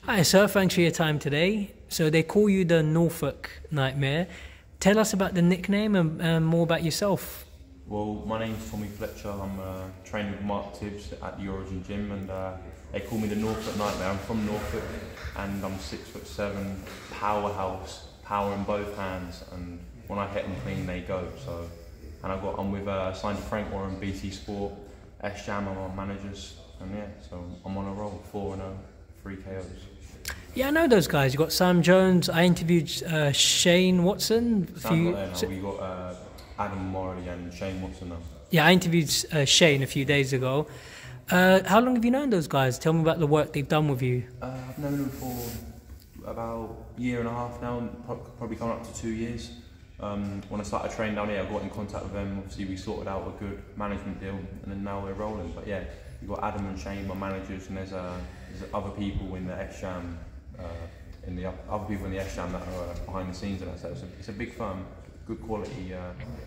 Hi, sir. Thanks for your time today. So they call you the Norfolk Nightmare. Tell us about the nickname and more about yourself. Well, my name's Tommy Fletcher. I'm training with Mark Tibbs at the Origin Gym, and they call me the Norfolk Nightmare. I'm from Norfolk, and I'm 6'7", powerhouse, power in both hands, and when I hit them clean, they go. So, and I'm with signed to Frank Warren, BT Sport, S-Jam, are my managers, and yeah, so I'm on a roll, 4-0, 3 KOs. Yeah, I know those guys. You got Sam Jones. I interviewed Shane Watson. We got Adam Morley and Shane Watson now. Yeah, I interviewed Shane a few days ago. How long have you known those guys? Tell me about the work they've done with you. I've known them for about a year and a half now, probably coming up to 2 years. When I started training down here, I got in contact with them. Obviously, we sorted out a good management deal, and then now we're rolling. But yeah, we've got Adam and Shane, my managers, and there's other people in the S-Jam, other people in the S-Jam that are behind the scenes of that. So it's a big firm, good quality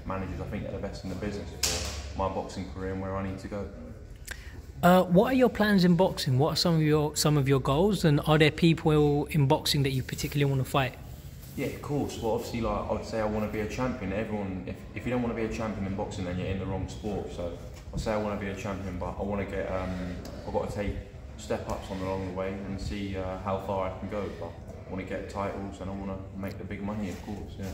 managers. I think they're the best in the business for my boxing career and where I need to go. What are your plans in boxing? What are some of your goals? And are there people in boxing that you particularly want to fight? Yeah, of course. Well, obviously, like I would say, I want to be a champion. Everyone, if you don't want to be a champion in boxing, then you're in the wrong sport. So I say I want to be a champion, but I want to get. I've got to take step-ups along the way and see how far I can go. But I want to get titles and I want to make the big money, of course. Yeah.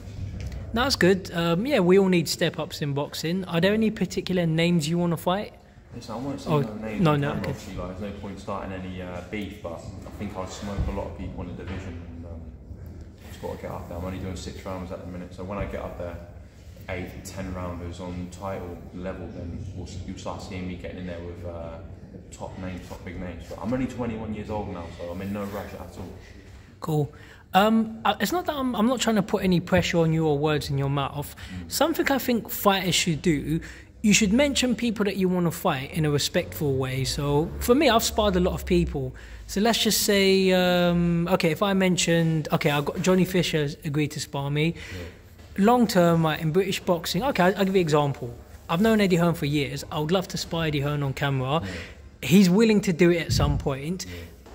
That's good. Yeah, we all need step-ups in boxing. Are there any particular names you want to fight? Listen, I won't say no names. No, camera, okay. Obviously, like, there's no point starting any beef, but I think I'll smoke a lot of people in the division. And, just got to get up there. I'm only doing 6 rounds at the minute, so when I get up there, 8, 10 rounders on title level, then you'll start seeing me getting in there with top names, top big names. But I'm only 21 years old now, so I'm in no rush at all. Cool. It's not that I'm not trying to put any pressure on you or words in your mouth. Something I think fighters should do, you should mention people that you want to fight in a respectful way. So for me, I've sparred a lot of people. So let's just say, okay, if I mentioned, okay, I've got Johnny Fisher agreed to spar me. Yeah. Long term, in British boxing, okay, I'll give you an example. I've known Eddie Hearn for years. I would love to spar Eddie Hearn on camera. Yeah. He's willing to do it at some point. Yeah.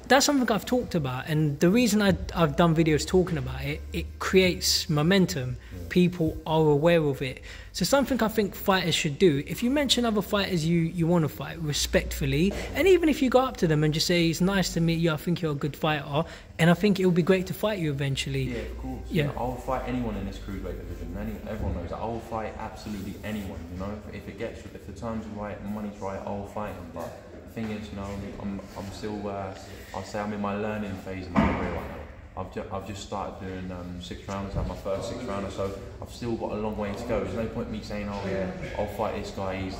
That's something I've talked about, and the reason I've done videos talking about it, it creates momentum. Yeah. People are aware of it. So something I think fighters should do, if you mention other fighters you want to fight respectfully, and even if you go up to them and just say, it's nice to meet you, I think you're a good fighter, and I think it will be great to fight you eventually. Yeah, of course. Yeah. I'll fight anyone in this cruiserweight division. Everyone knows that. I'll fight absolutely anyone, you know. If the terms are right, money's right, I'll fight them. But the thing is, you know, I'm still, I'll say I'm in my learning phase in my career right now. I've just started doing 6 rounds, I'm my first 6 rounder, so I've still got a long way to go. There's no point in me saying, oh yeah, I'll fight this guy, he's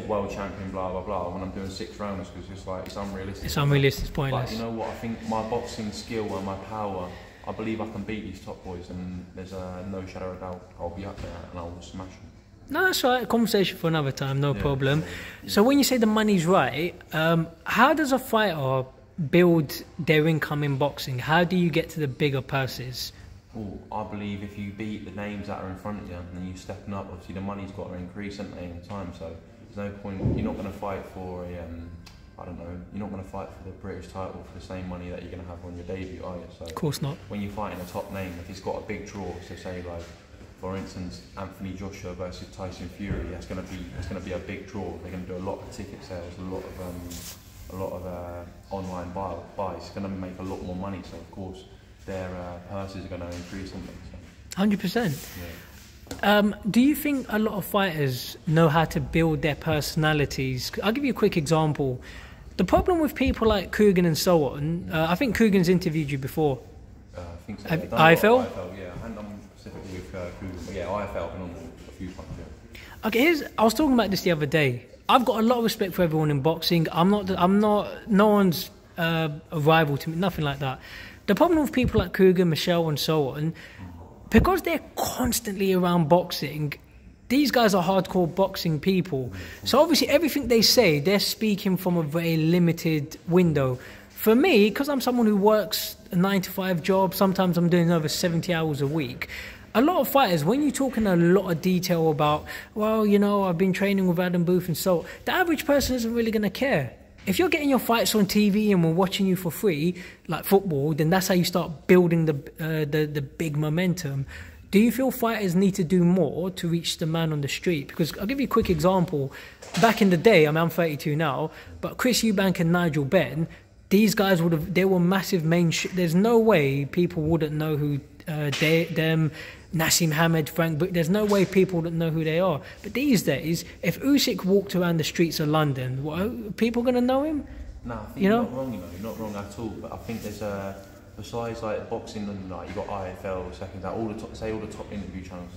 world champion, blah blah blah, when I'm doing 6 rounders, because it's like, it's unrealistic. It's unrealistic, it's pointless. But you know what, I think my boxing skill and my power, I believe I can beat these top boys, and there's no shadow of doubt I'll be up there and I'll smash them. No, that's right. A conversation for another time, no problem. Yeah. So when you say the money's right, how does a fighter build their income in boxing? How do you get to the bigger purses? Oh, I believe if you beat the names that are in front of you and then you stepping up, obviously the money's got to increase, hasn't it, in time. So there's no point. You're not going to fight for a, I don't know. You're not going to fight for the British title for the same money that you're going to have on your debut, are you? So of course not. When you're fighting a top name, if it's got a big draw, so say like, for instance, Anthony Joshua versus Tyson Fury, that's going to be a big draw. They're going to do a lot of ticket sales, a lot of online buys. It's going to make a lot more money, so of course their purses are going to increase something. 100%. Yeah. Do you think a lot of fighters know how to build their personalities? I'll give you a quick example. The problem with people like Coogan and so on, I think Coogan's interviewed you before. I think so. IFL? IFL, yeah. And I'm specifically with Coogan, but yeah, IFL, I've been on a few times, yeah. Okay, I was talking about this the other day. I've got a lot of respect for everyone in boxing. No one's a rival to me, nothing like that. The problem with people like Coogan, Michelle and so on, because they're constantly around boxing, these guys are hardcore boxing people. So obviously everything they say, they're speaking from a very limited window. For me, because I'm someone who works a 9-to-5 job, sometimes I'm doing over 70 hours a week, a lot of fighters, when you talk in a lot of detail about, well, you know, I've been training with Adam Booth and so, the average person isn't really going to care. if you're getting your fights on TV and we're watching you for free, like football, then that's how you start building the big momentum. Do you feel fighters need to do more to reach the man on the street? Because I'll give you a quick example. Back in the day, I mean, I'm 32 now, but Chris Eubank and Nigel Benn, these guys they were massive there's no way people wouldn't know who them, Nassim Hamed, Frank, but there's no way people wouldn't know who they are. But these days, if Usyk walked around the streets of London, what, are people going to know him? No, I think you're not wrong, you're not wrong at all. But I think there's besides like boxing and like you've got IFL, seconds, like all the top interview channels,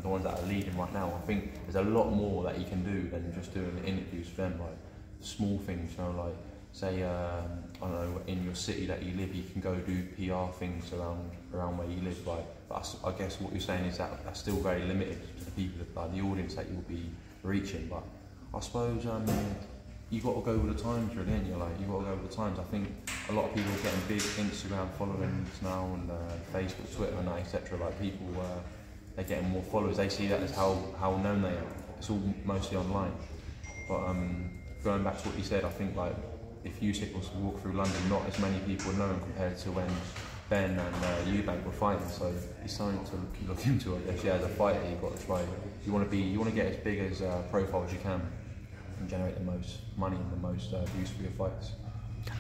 the ones that are leading right now. I think there's a lot more that you can do than just doing interviews for them, like small things, you know, like say I don't know, in your city that you live, you can go do PR things around where you live. Like, but I guess what you're saying is that that's still very limited to the people, like the audience that you'll be reaching. But I suppose you got to go with the times, really, ain't you? Like, you got to go with the times. I think a lot of people are getting big Instagram followings now, and Facebook, Twitter, and that, etc. Like, people, they're getting more followers. They see that as how known they are. It's all mostly online. But going back to what you said, I think like if Usyk was to walk through London, not as many people would know him compared to when Ben and Eubank were fighting. So it's something to look into, I guess. Yeah, as a fighter, you've got to try. You want to get as big as profile as you can, and generate the most money and the most views for your fights.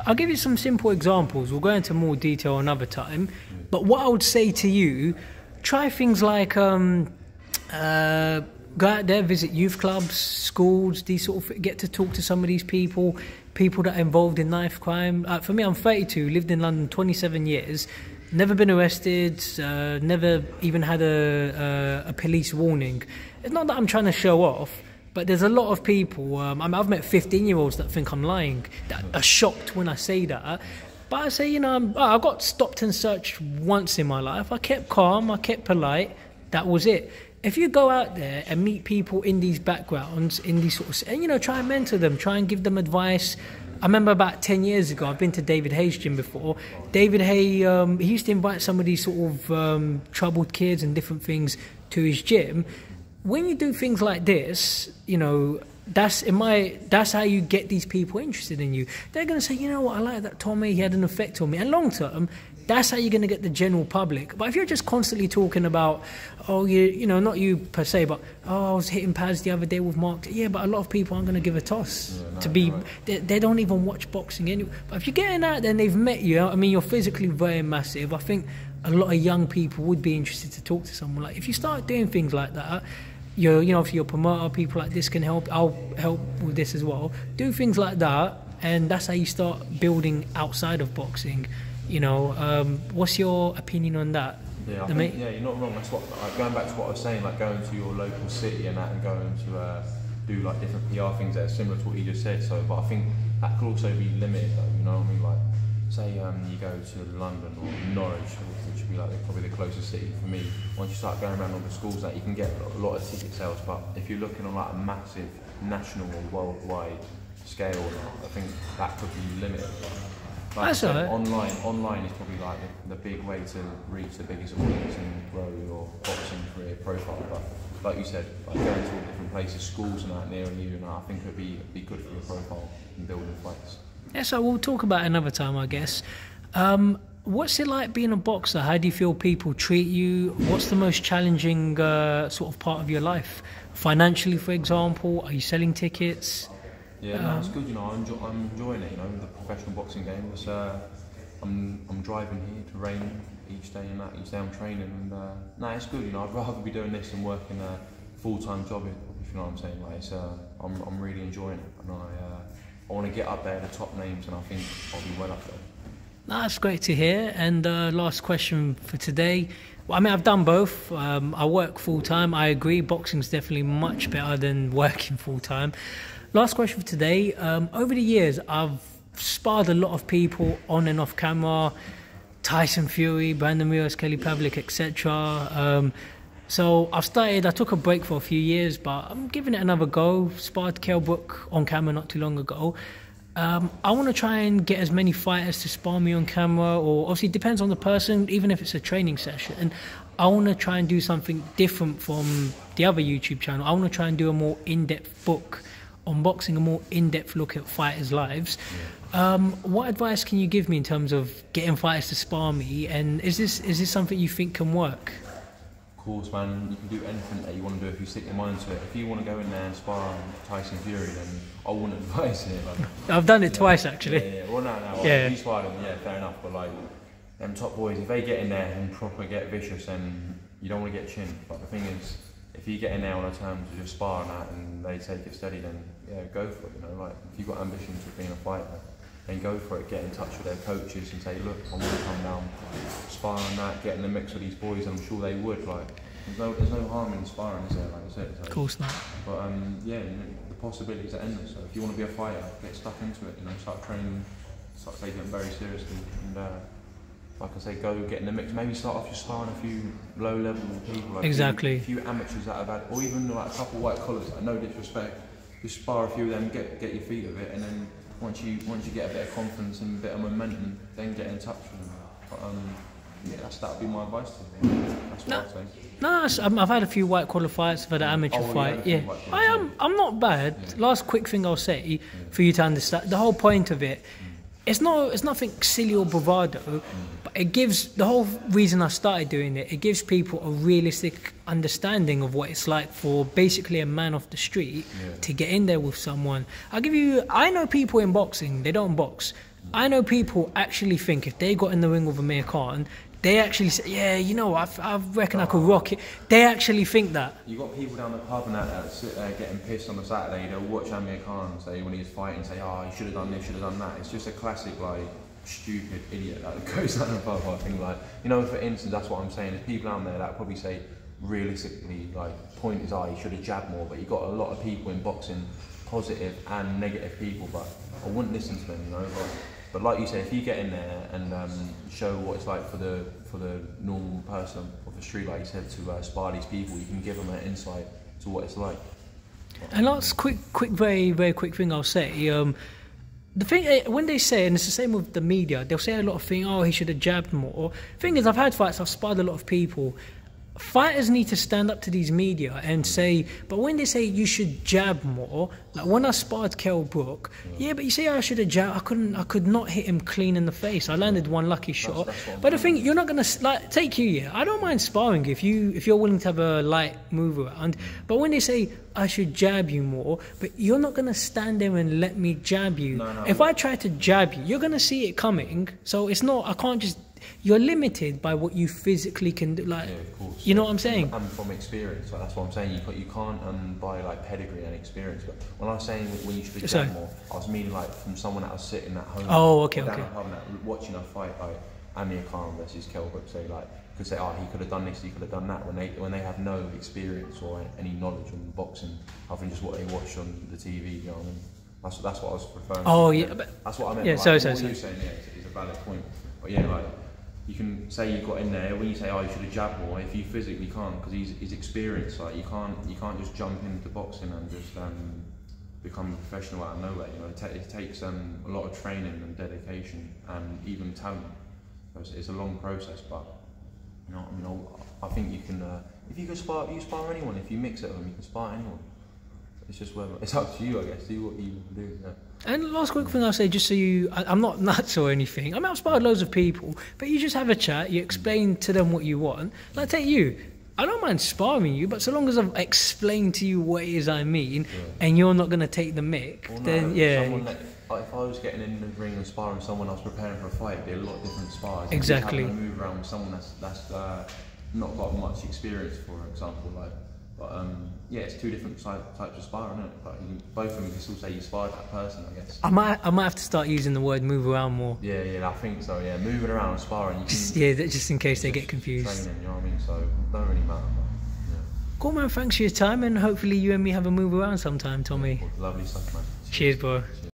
I'll give you some simple examples. We'll go into more detail another time. But what I would say to you, try things like go out there, visit youth clubs, schools, these sort of, get to talk to some of these people that are involved in knife crime. For me, I'm 32, lived in London 27 years, never been arrested, never even had a police warning. It's not that I'm trying to show off, but there's a lot of people, I've met 15-year-olds that think I'm lying, that are shocked when I say that. But I say, I got stopped and searched once in my life. I kept calm, I kept polite, that was it. If you go out there and meet people in these backgrounds, in these sort of, and try and mentor them, try and give them advice. I remember about 10 years ago, I've been to David Hay's gym before. David Hay, he used to invite some of these sort of troubled kids and different things to his gym. When you do things like this, that's how you get these people interested in you. They're going to say, you know what, I like that Tommy, he had an effect on me. And long term, that's how you're going to get the general public. But if you're just constantly talking about, not you per se, but, I was hitting pads the other day with Mark. Yeah, but a lot of people aren't going to give a toss right. They don't even watch boxing anyway. But if you're getting out there and they've met you, you're physically very massive. I think a lot of young people would be interested to talk to someone. Like, if you start doing things like that, if you're a promoter, people like this can help. I'll help with this as well. Do things like that, and that's how you start building outside of boxing. What's your opinion on that? Yeah, you're not wrong. That's what, going back to what I was saying, like going to your local city and that, and going to do like different PR things that are similar to what you just said. So, but I think that could also be limited, though. You know what I mean? Like, say you go to London or Norwich, which would be like probably the closest city for me. Once you start going around all the schools, that you can get a lot of ticket sales. But if you're looking on like a massive national or worldwide scale, I think that could be limited. Like that's right. Online is probably like the big way to reach the biggest audience and grow your boxing career profile. But like you said, like going to all different places, schools and that near you, and I think it would be good for your profile and building fights. Yeah, so we'll talk about it another time, I guess. What's it like being a boxer? How do you feel people treat you? What's the most challenging sort of part of your life? Financially, for example, are you selling tickets? Yeah, it's good. I'm enjoying it. The professional boxing game. It's, I'm driving here to rain each day, and that each day I'm training. And it's good. I'd rather be doing this than working a full-time job. If you know what I'm saying. Like, it's, I'm really enjoying it, and I want to get up there, the top names, and I think I'll be well up there. That's great to hear. And last question for today. Well, I've done both. I work full-time. I agree, boxing's definitely much better than working full-time. Last question for today. Over the years, I've sparred a lot of people on and off camera. Tyson Fury, Brandon Rios, Kelly Pavlik, etc. So I took a break for a few years, but I'm giving it another go. Sparred Kell Brook on camera not too long ago. I want to try and get as many fighters to spar me on camera, or obviously it depends on the person, even if it's a training session. And I want to try and do something different from the other YouTube channel. I want to try and do a more in-depth book on boxing, a more in-depth look at fighters' lives. What advice can you give me in terms of getting fighters to spar me? And is this something you think can work? Of course, man, you can do anything that you want to do if you stick your mind to it. If you want to go in there and spar Tyson Fury, then I wouldn't advise it. Like, I've done it twice, actually. Yeah. Well, no. Yeah. If you spar them, yeah, fair enough. But like, them top boys, if they get in there and proper get vicious, then you don't want to get chinned. But the thing is, if you get in there on a terms to just spar and that, and they take it steady, then yeah, go for it. You know, like if you've got ambitions of being a fighter, then go for it. Get in touch with their coaches and say, look, I want to come down, spar and that, get in the mix with these boys. I'm sure they would. Like, there's no harm in sparring, is there? Like I said. So, Of course not. But yeah, you know, the possibilities are endless. So if you want to be a fighter, get stuck into it. You know, start training, start taking it very seriously, and like I say, go get in the mix. Maybe start off just sparring a few low-level people, like Exactly. a few amateurs that have had, or even like a couple of white collars. Like, no disrespect, just spar a few of them, get your feet with it, and then once you get a bit of confidence and a bit of momentum, then get in touch with them. But, yeah, that would be my advice to them. That's what I'd say. No, I've had a few white collar fights. I've had an amateur fight. Yeah, I'm not bad. Yeah. Last quick thing I'll say for you to understand the whole point of it. It's nothing silly or bravado, but it gives, the whole reason I started doing it, it gives people a realistic understanding of what it's like for basically a man off the street to get in there with someone. I know people in boxing, they don't box. I know people actually think if they got in the ring with Amir Khan, they actually say, yeah, you know, I reckon I could rock it. They actually think that. You got people down the pub and that sit there getting pissed on a Saturday. They'll watch Amir Khan say when he was fighting, say, oh, he should have done this, should have done that. It's just a classic, like, stupid idiot that goes down the pub. I think, like, you know, for instance, that's what I'm saying. There's people out there that probably say, realistically, like, point is, he should have jabbed more. But you got a lot of people in boxing, positive and negative people, but I wouldn't listen to them, you know. But like you say, if you get in there and show what it's like for the normal person of the street, like you said, to spar these people, you can give them an insight to what it's like. And last very, very quick thing I'll say. The thing, when they say, and it's the same with the media, they'll say a lot of things, oh, he should have jabbed more. Thing is, I've had fights, I've sparred a lot of people. Fighters need to stand up to these media and say, but when they say you should jab more, like when I sparred Kell Brook, yeah, but you say I should have jabbed, I could not hit him clean in the face. I landed one lucky shot. But the thing, you're not gonna like take you. Yeah, I don't mind sparring if you're willing to have a light move around. But when they say I should jab you more, but you're not gonna stand there and let me jab you. No, if I try to jab you, you're gonna see it coming. So it's not. I can't just. You're limited by what you physically can do, like, of course. You know what I'm saying? And from experience, like, that's what I'm saying. You can't buy like pedigree and experience. But when I was saying when you should jab more, I was meaning like from someone that was sitting at home. Oh, okay. Watching a fight like Amir Khan versus Kell Brook, say like could say, oh, he could have done this, he could have done that. When they have no experience or any knowledge on boxing, other than just what they watch on the TV. You know what I mean? That's what I was referring to. Oh yeah, but that's what I meant. Yeah, like, sorry. What you're saying, is a valid point. But yeah, like. You can say you got in there when you say, oh, you should have jabbed more. If you physically can't, because he's experienced. Like you can't just jump into boxing and just become a professional out of nowhere. You know, it takes a lot of training and dedication and even talent. So it's a long process, but you know, I mean, I think you can. If you can spar anyone. If you mix it with them, you can spar anyone. It's just whether it's up to you, I guess. Do what you do. Yeah. And last quick thing I'll say, just so I'm not nuts or anything. I mean, I've sparred loads of people, but you just have a chat, you explain to them what you want. Like, take you. I don't mind sparring you, but so long as I've explained to you what it is I mean, and you're not going to take the mick, then yeah. If I was getting in the ring and sparring someone else preparing for a fight, it'd be a lot of different spars. Exactly. Having to move around with someone that's not got much experience, for example, like. But yeah, it's two different types of sparring, isn't it? But both of them, you can still say you sparred that person, I guess. I might have to start using the word move around more. Yeah, I think so. Yeah, moving around and sparring. Just in case they get confused. Training, you know what I mean? So it don't really matter. But, yeah. Cool, man. Thanks for your time, and hopefully you and me have a move around sometime, Tommy. Lovely stuff, man. Cheers, bro.